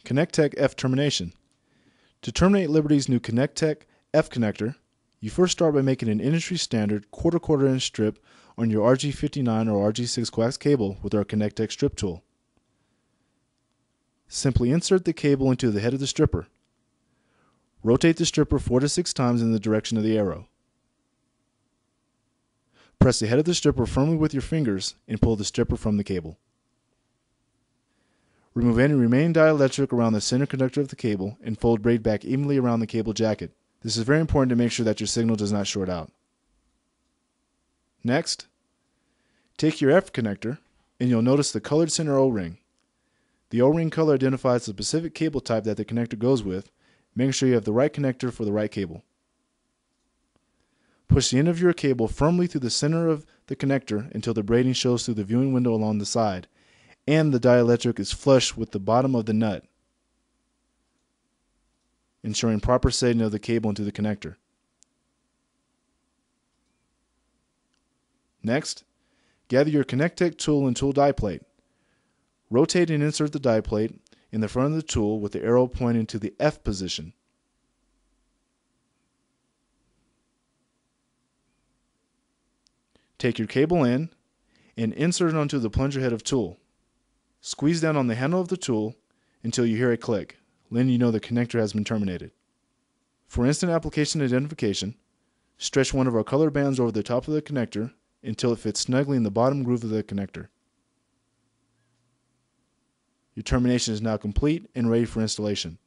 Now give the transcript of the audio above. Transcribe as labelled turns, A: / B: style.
A: ConnecTec F termination. To terminate Liberty's new ConnecTec F connector, you first start by making an industry standard quarter inch strip on your RG59 or RG6 coax cable with our ConnecTec strip tool. Simply insert the cable into the head of the stripper. Rotate the stripper 4 to 6 times in the direction of the arrow. Press the head of the stripper firmly with your fingers and pull the stripper from the cable. Remove any remaining dielectric around the center conductor of the cable and fold braid back evenly around the cable jacket. This is very important to make sure that your signal does not short out. Next, take your F connector and you'll notice the colored center O-ring. The O-ring color identifies the specific cable type that the connector goes with, making sure you have the right connector for the right cable. Push the end of your cable firmly through the center of the connector until the braiding shows through the viewing window along the side and the dielectric is flush with the bottom of the nut, ensuring proper setting of the cable into the connector. Next, gather your ConnecTec tool and tool die plate. Rotate and insert the die plate in the front of the tool with the arrow pointing to the F position. Take your cable in and insert it onto the plunger head of tool. Squeeze down on the handle of the tool until you hear a click, letting you know the connector has been terminated. For instant application identification, stretch one of our color bands over the top of the connector until it fits snugly in the bottom groove of the connector. Your termination is now complete and ready for installation.